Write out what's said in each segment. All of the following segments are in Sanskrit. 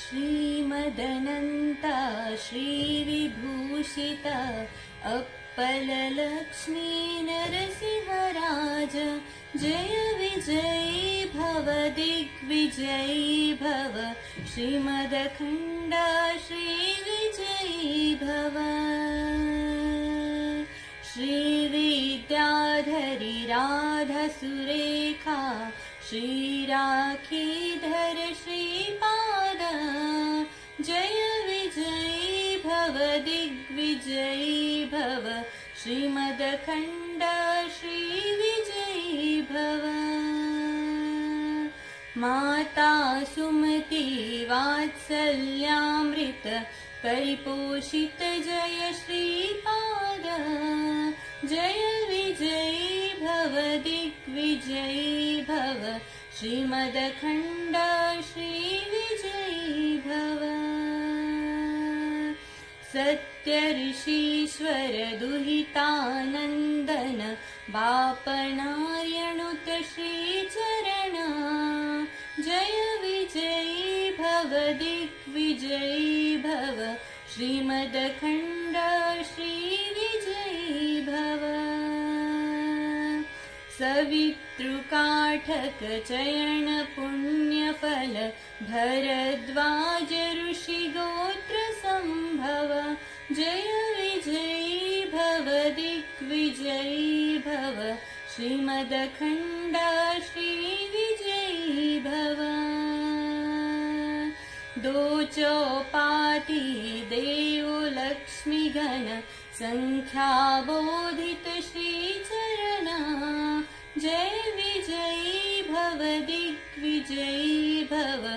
श्रीमदनन्ता श्रीविभूषिता अप्पललक्ष्मी नरसिंहराज जय विजयी भव दिग्विजयी भव श्रीमदखण्डा श्रीविजयी भव श्रीविद्याधरी राधसुरेखा श्रीराखीधर श्रीपाद जय विजयी भव दिग्विजयी भव श्रीमदखण्डा श्रीविजयी भव माता सुमति वात्सल्यामृत परिपोषित जय श्रीपाद जय विजयी भव दिग्विजयी भव श्रीमदखण्डा श्रीविजयी भव सत्यऋषीश्वर दुहितानन्दन बापनार्यणुत श्रीचरण जय विजयी भव दिग्विजयी भव श्रीमदखण्डा श्रीविजयी भव सवितृकाठक चयन पुण्यफल भरद्वाज ऋषि गोत्र संभव जय विजयी भव दिग्विजयी भव श्रीमदखण्डा श्रीविजयी भव दोचौपाती देवो लक्ष्मीगण संख्याबोधित श्रीचरण जय विजयी भव दिग्विजयी भव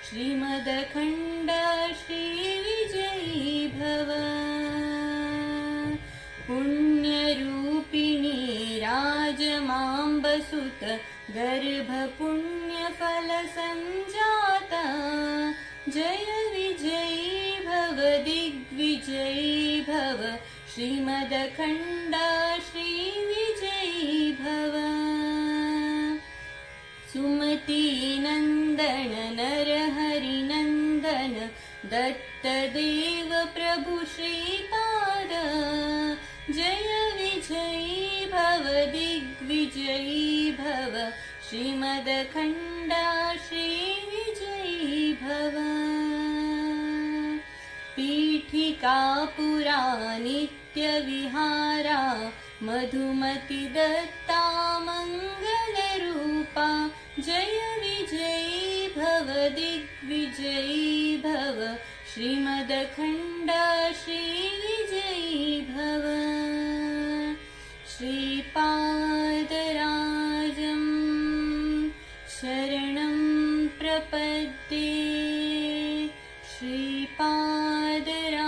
श्रीमदखण्डा श्रीविजयी भव पुण्यरूपिणी राजमाम्बसुत गर्भपुण्यफल सञ्जाता जय विजयी भव दिग्विजयी भव श्रीमदखण्डा श्रीविजयी भव सुमतीनन्दन नरहरिनन्दन दत्तदेव प्रभु श्रीपाद जय विजयी भव दिग्विजयी भव श्रीमदखण्डा श्रीविजयी भव पीठिकापुरा नित्यविहारा मधुमति दत्ता मङ्गलरूपा जय विजयी भव दिग्विजयी भव श्रीमदखण्डा श्रीविजयी भव श्रीपादरा